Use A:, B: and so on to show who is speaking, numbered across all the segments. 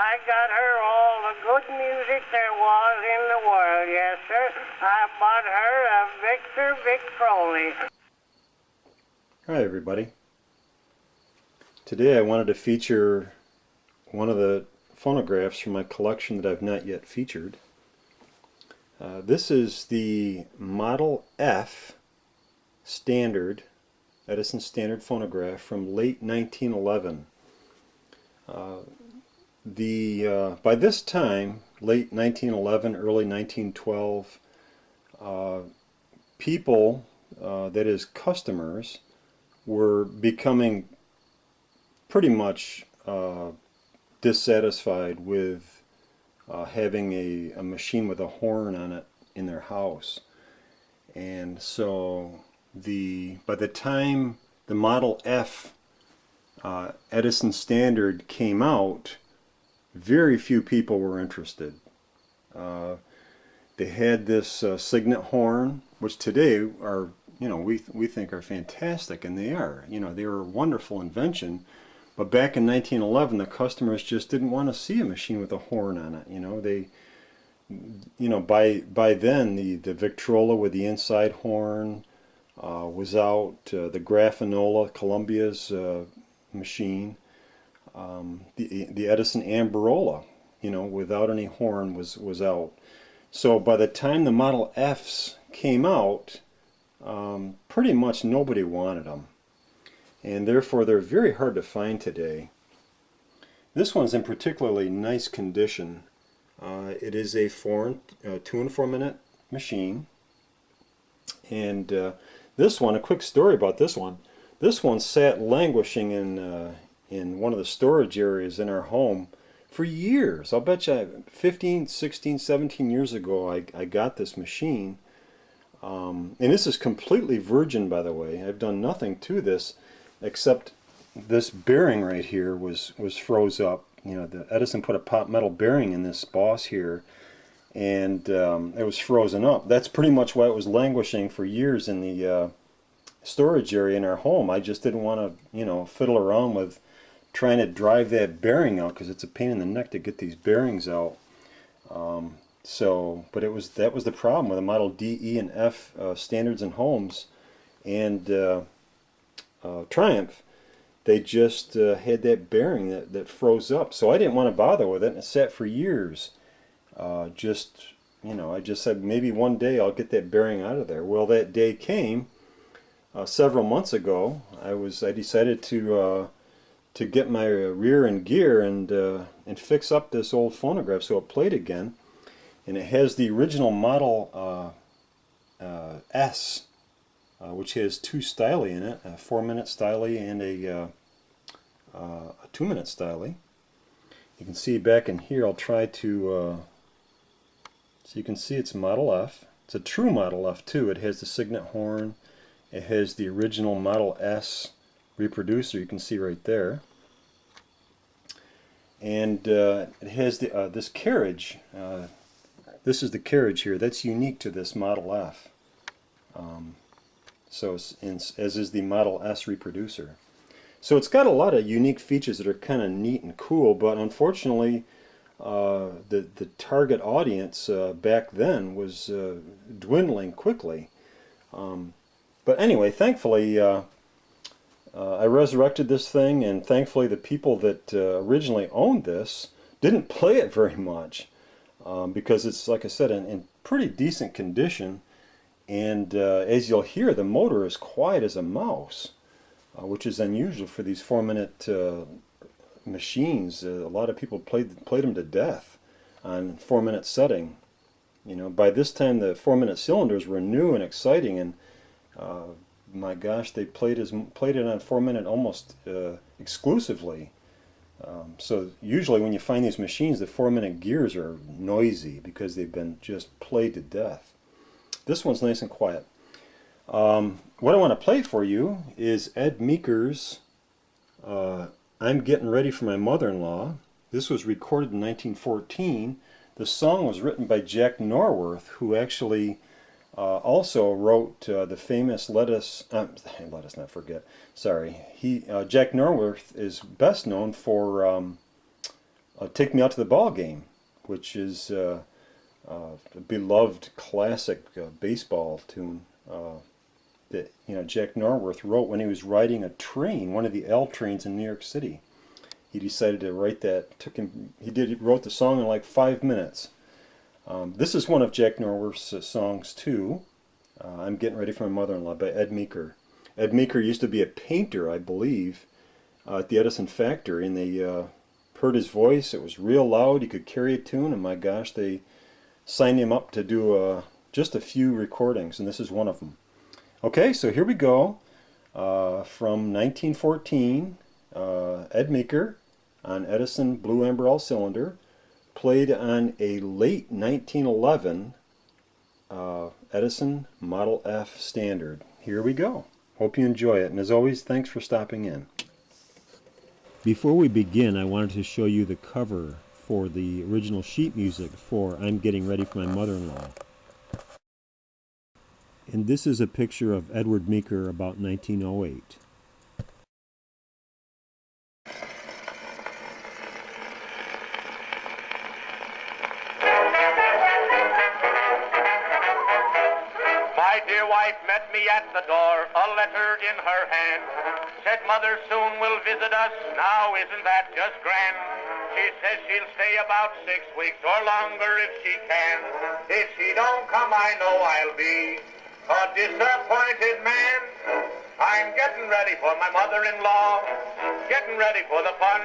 A: I got her all the good music there was in the world, yes, sir. I bought her a Victor Victrola.
B: Hi everybody. Today I wanted to feature one of the phonographs from my collection that I've not yet featured. This is the Model F standard, Edison standard phonograph from late 1911. By this time, late 1911, early 1912, people, that is customers, were becoming pretty much dissatisfied with having a machine with a horn on it in their house. And so by the time the Model F Edison standard came out, very few people were interested. They had this signet horn, which today are, we think are fantastic, and they are. They were a wonderful invention. But back in 1911, the customers just didn't want to see a machine with a horn on it. By then the Victrola with the inside horn was out. The Graphenola, Columbia's machine, the Edison Amberola, without any horn was out. So by the time the Model Fs came out, pretty much nobody wanted them. And therefore they're very hard to find today. This one's in particularly nice condition. It is a 2 and 4 minute machine. And this one, a quick story about this one. This one sat languishing in one of the storage areas in our home for years. I'll bet you 15, 16, 17 years ago I got this machine. And this is completely virgin, by the way. I've done nothing to this except this bearing right here was froze up. The Edison put a pot metal bearing in this boss here, and it was frozen up. That's pretty much why it was languishing for years in the storage area in our home. I just didn't want to, fiddle around with trying to drive that bearing out, because it's a pain in the neck to get these bearings out. But that was the problem with the Model D, E, and F standards in homes, and Triumph. They just had that bearing that froze up, so I didn't want to bother with it, and it sat for years. I just said maybe one day I'll get that bearing out of there. Well, that day came several months ago. I decided to get my rear in gear and fix up this old phonograph so it played again. And it has the original Model S, which has 2 styli in it, a 4-minute styli and a 2-minute styli. You can see back in here, I'll try to, so you can see it's Model F. It's a true Model F too. It has the signet horn. It has the original Model S reproducer, you can see right there. And it has this carriage. This is the carriage here. That's unique to this Model F. As is the Model S reproducer. So it's got a lot of unique features that are kind of neat and cool, but unfortunately the target audience back then was dwindling quickly. But anyway, thankfully I resurrected this thing, and thankfully the people that originally owned this didn't play it very much, because it's, like I said, in pretty decent condition. And as you'll hear, the motor is quiet as a mouse, which is unusual for these 4-minute machines. A lot of people played them to death on 4-minute setting. By this time the 4-minute cylinders were new and exciting, and my gosh, they played it on 4-minute almost exclusively. So usually when you find these machines, the 4-minute gears are noisy because they've been just played to death. This one's nice and quiet. What I want to play for you is Ed Meeker's I'm Getting Ready for My Mother-in-Law. This was recorded in 1914. The song was written by Jack Norworth, who actually also wrote the famous Let Us Not Forget. Sorry, Jack Norworth is best known for Take Me Out to the Ballgame, which is a beloved classic baseball tune that Jack Norworth wrote when he was riding a train, one of the L trains in New York City. He decided to write that. He wrote the song in like 5 minutes. This is one of Jack Norworth's songs too. I'm Getting Ready for My Mother-in-Law by Ed Meeker. Ed Meeker used to be a painter, I believe, at the Edison factory, and they heard his voice. It was real loud. He could carry a tune, and my gosh, they signed him up to do just a few recordings, and this is one of them. Okay, so here we go. From 1914, Ed Meeker on Edison Blue Amberol cylinder, played on a late 1911 Edison Model F standard. Here we go. Hope you enjoy it, and as always, thanks for stopping in. Before we begin, I wanted to show you the cover for the original sheet music for I'm Getting Ready for My Mother-in-Law. And this is a picture of Edward Meeker about 1908.
C: My dear wife met me at the door, a letter in her hand. Said, Mother soon will visit us, now isn't that just grand? She says she'll stay about 6 weeks or longer if she can. If she don't come, I know I'll be a disappointed man. I'm getting ready for my mother-in-law, getting ready for the fun.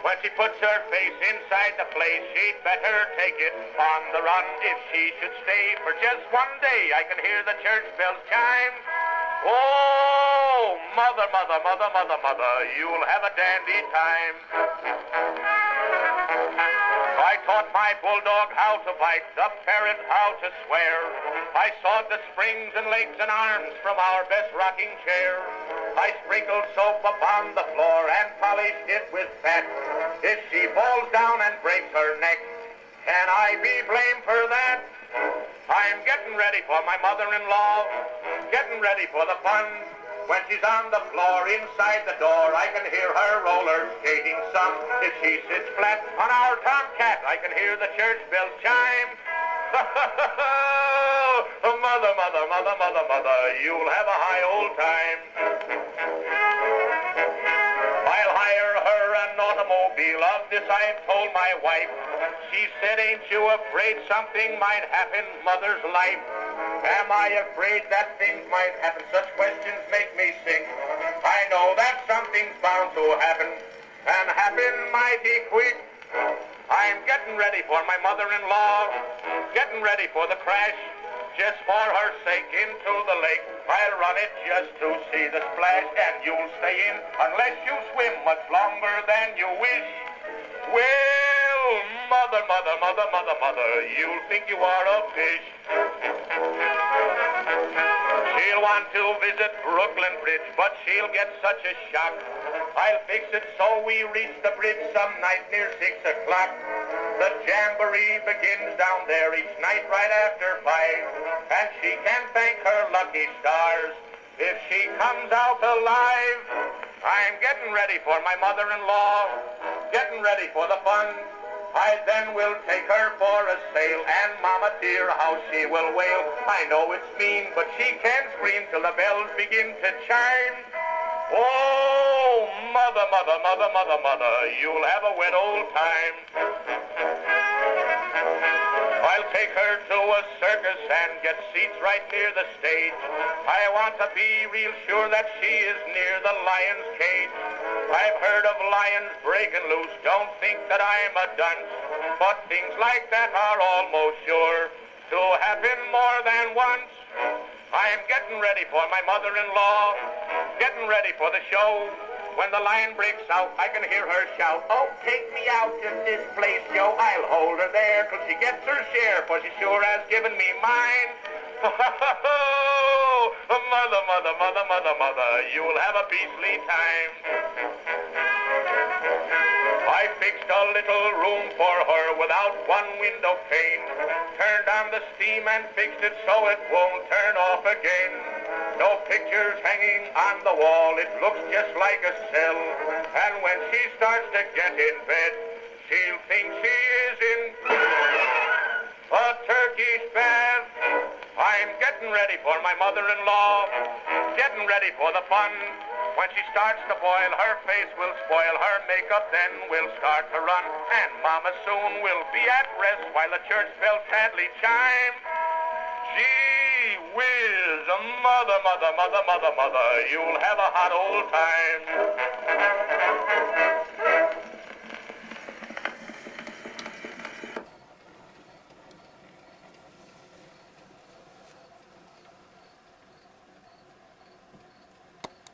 C: When she puts her face inside the place, she'd better take it on the run. If she should stay for just one day, I can hear the church bells chime. Oh, mother, mother, mother, mother, mother, you'll have a dandy time. I taught my bulldog how to bite, the parrot how to swear. I sawed the springs and legs and arms from our best rocking chair. I sprinkled soap upon the floor and polished it with fat. If she falls down and breaks her neck, can I be blamed for that? I'm getting ready for my mother-in-law, getting ready for the fun. When she's on the floor inside the door, I can hear her roller skating some. If she sits flat on our tomcat, I can hear the church bells chime. Mother, mother, mother, mother, mother, you'll have a high old time. I'll hire her an automobile, of this I've told my wife. She said, ain't you afraid something might happen, mother's life? Am I afraid that things might happen? Such questions make me sick. I know that something's bound to happen, and happen mighty quick. I'm getting ready for my mother-in-law, getting ready for the crash. Just for her sake into the lake, I'll run it just to see the splash, and you'll stay in unless you swim much longer than you wish. Well, mother, mother, mother, mother, mother, you'll think you are a fish. She'll want to visit Brooklyn Bridge, but she'll get such a shock. I'll fix it so we reach the bridge some night near 6 o'clock. The jamboree begins down there each night right after 5, and she can thank her lucky stars if she comes out alive. I'm getting ready for my mother-in-law, getting ready for the fun. I then will take her for a sail, and mama dear, how she will wail. I know it's mean, but she can't scream till the bells begin to chime. Oh, mother, mother, mother, mother, mother, you'll have a wet old time. I'll take her to a circus and get seats right near the stage. I want to be real sure that she is near the lion's cage. I've heard of lions breaking loose, don't think that I'm a dunce, but things like that are almost sure to happen more than once. I'm getting ready for my mother-in-law, getting ready for the show. When the lion breaks out, I can hear her shout, oh, take me out to this place, Joe. I'll hold her there till she gets her share, for she sure has given me mine. Mother, mother, mother, mother, mother, you'll have a beastly time. I fixed a little room for her without one window pane. Turned on the steam and fixed it so it won't turn off again. No pictures hanging on the wall, it looks just like a cell. And when she starts to get in bed, she'll think she is in a Turkish bath. I'm getting ready for my mother-in-law, getting ready for the fun. When she starts to boil, her face will spoil, her makeup then will start to run, and Mama soon will be at rest while the church bells sadly chime. Gee whiz, mother, mother, mother, mother, mother, you'll have a hot old time.